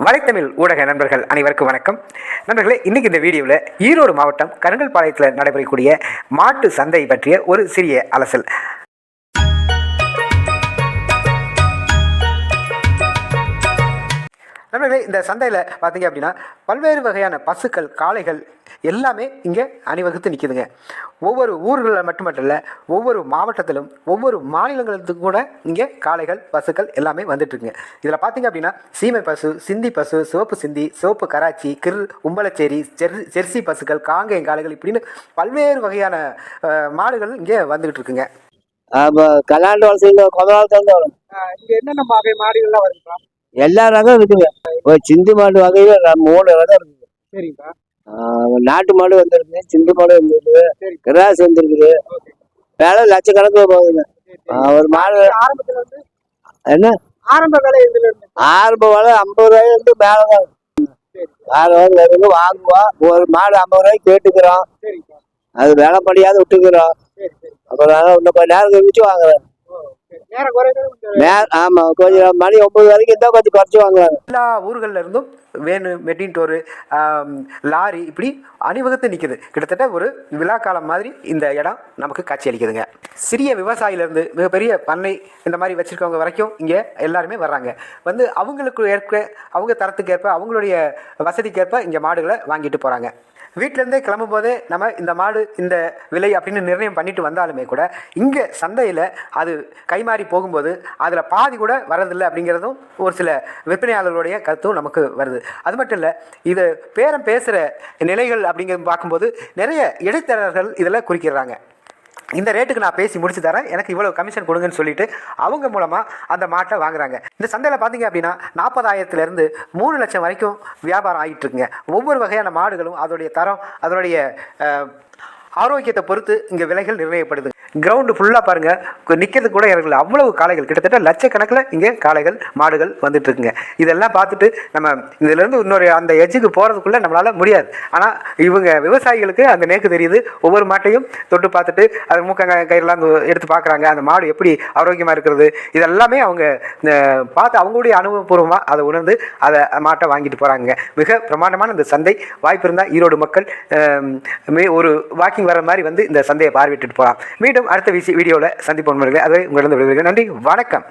வலைத்தமிழ் ஊடக நண்பர்கள் அனைவருக்கும் வணக்கம். நண்பர்களே, இன்றைக்கி இந்த வீடியோவில் ஈரோடு மாவட்டம் கருங்கல்பாளையத்தில் நடைபெறக்கூடிய மாட்டு சந்தை பற்றிய ஒரு சிறிய அலசல். நண்பர்களே, இந்த சந்தையில் பார்த்தீங்க அப்படின்னா பல்வேறு வகையான பசுக்கள், காளைகள் எல்லாமே இங்கே அணிவகுத்து நிற்கிதுங்க. ஒவ்வொரு ஊர்களில் மட்டுமல்ல, ஒவ்வொரு மாவட்டத்திலும் ஒவ்வொரு மாநிலங்களுக்கும் கூட இங்கே காளைகள், பசுக்கள் எல்லாமே வந்துட்டுருக்குங்க. இதில் பார்த்தீங்க அப்படின்னா சீமை பசு, சிந்தி பசு, சிவப்பு சிந்தி, சிவப்பு கராச்சி, கிர், உம்பளச்சேரி, ஜெர்சி பசுக்கள், காங்கேயம் காளைகள் இப்படின்னு பல்வேறு வகையான மாடுகள் இங்கே வந்துக்கிட்டு இருக்குங்க. கல்யாண்டு வளர்ச்சி கொதவாளத்தில் இங்கே என்னென்ன வகை மாடுகள்லாம் வருதுப்பா? எல்லா ரகம் இருக்குங்க. ஒரு சிந்து மாடு வகையில 3 ரகம் இருக்குது. சரிப்பா. நாட்டு மாடு வந்துருக்கு, சிந்து மாடு வந்துருக்கு, கிராஸ் வந்துருக்குது. வேலை லட்சக்கணக்கில் போகுதுங்க. ஒரு மாடு ஆரம்பத்தில் வந்து என்ன ஆரம்ப விலை ஆரம்ப விலை 50 ரூபாயிலிருந்து மேலதான். 6 ரூபாயிலிருந்து வாங்குவோம். ஒரு மாடு 50 ரூபாய்க்கு கேட்டுக்கிறோம். அது வேலை படியாத விட்டுக்கிறோம். அப்புறம் இன்னும் கொஞ்சம் நேரம் கழிச்சு வாங்குறேன். ஆமா, கொஞ்சம் மணி 9 வரைக்கும் இருந்தா கொஞ்சம் குறைச்சி வாங்குவாங்க. எல்லா ஊர்கள்ல இருந்தும் வேனு, மெட்டின்டோரு, லாரி இப்படி அணிவகுத்து நிற்குது. கிட்டத்தட்ட ஒரு விழா காலம் மாதிரி இந்த இடம் நமக்கு காட்சி அளிக்குதுங்க. சிறிய விவசாயிலேருந்து மிகப்பெரிய பண்ணை இந்த மாதிரி வச்சுருக்கவங்க வரைக்கும் இங்கே எல்லாருமே வர்றாங்க. வந்து அவங்களுக்கு ஏற்ப, அவங்க தரத்துக்கு ஏற்ப, அவங்களுடைய வசதிக்கேற்ப இங்கே மாடுகளை வாங்கிட்டு போகிறாங்க. வீட்டிலேருந்தே கிளம்பும் போதே நம்ம இந்த மாடு இந்த விலை அப்படின்னு நிர்ணயம் பண்ணிட்டு வந்தாலுமே கூட இங்கே சந்தையில் அது கைமாறி போகும்போது அதில் பாதி கூட வரதில்லை அப்படிங்கிறதும் ஒரு சில விற்பனையாளர்களுடைய கருத்தும் நமக்கு வருது. அது மட்டும் இல்லை, இது பேரம் பேசுகிற நிலைகள் அப்படிங்கிறது பார்க்கும்போது நிறைய இடைத்தரகர்கள் இதில் குறிக்கிறாங்க. இந்த ரேட்டுக்கு நான் பேசி முடிச்சு தரேன், எனக்கு இவ்வளோ கமிஷன் கொடுங்கன்னு சொல்லிட்டு அவங்க மூலமாக அந்த மாட்டை வாங்குறாங்க. இந்த சந்தையில் பார்த்தீங்க அப்படின்னா 40,000 3 லட்சம் வரைக்கும் வியாபாரம் ஆகிட்டு இருக்குங்க. ஒவ்வொரு வகையான மாடுகளும் அதோடைய தரம், அதனுடைய ஆரோக்கியத்தை பொறுத்து இங்கே விலைகள் நிர்ணயிக்கப்படுது. கிரவுண்டு ஃபுல்லாக பாருங்கள், நிற்கிறது கூட இறங்கல, அவ்வளவு காளைகள், கிட்டத்தட்ட லட்சக்கணக்கில் இங்கே காளைகள், மாடுகள் வந்துட்டு இருக்குங்க. இதெல்லாம் பார்த்துட்டு நம்ம இதிலேருந்து இன்னொரு அந்த எஜ்ஜுக்கு போகிறதுக்குள்ளே நம்மளால் முடியாது. ஆனால் இவங்க விவசாயிகளுக்கு அந்த நேக்கு தெரியுது. ஒவ்வொரு மாட்டையும் தொட்டு பார்த்துட்டு அது மூக்க கயிறெல்லாம் எடுத்து பார்க்குறாங்க. அந்த மாடு எப்படி ஆரோக்கியமாக இருக்கிறது இதெல்லாமே அவங்க பார்த்து அவங்களுடைய அனுபவபூர்வமாக அதை உணர்ந்து அதை மாட்டை வாங்கிட்டு போகிறாங்க. மிக பிரமாண்டமான இந்த சந்தை. வாய்ப்பு இருந்தால் ஈரோடு மக்கள் ஒரு வாக்கிங் வர மாதிரி வந்து இந்த சந்தையை பார்வையிட்டு போகலாம். மீண்டும் அடுத்த வீடியோவில் சந்திப்போம். அதை உங்களிடம் விடுவீர்கள். நன்றி, வணக்கம்.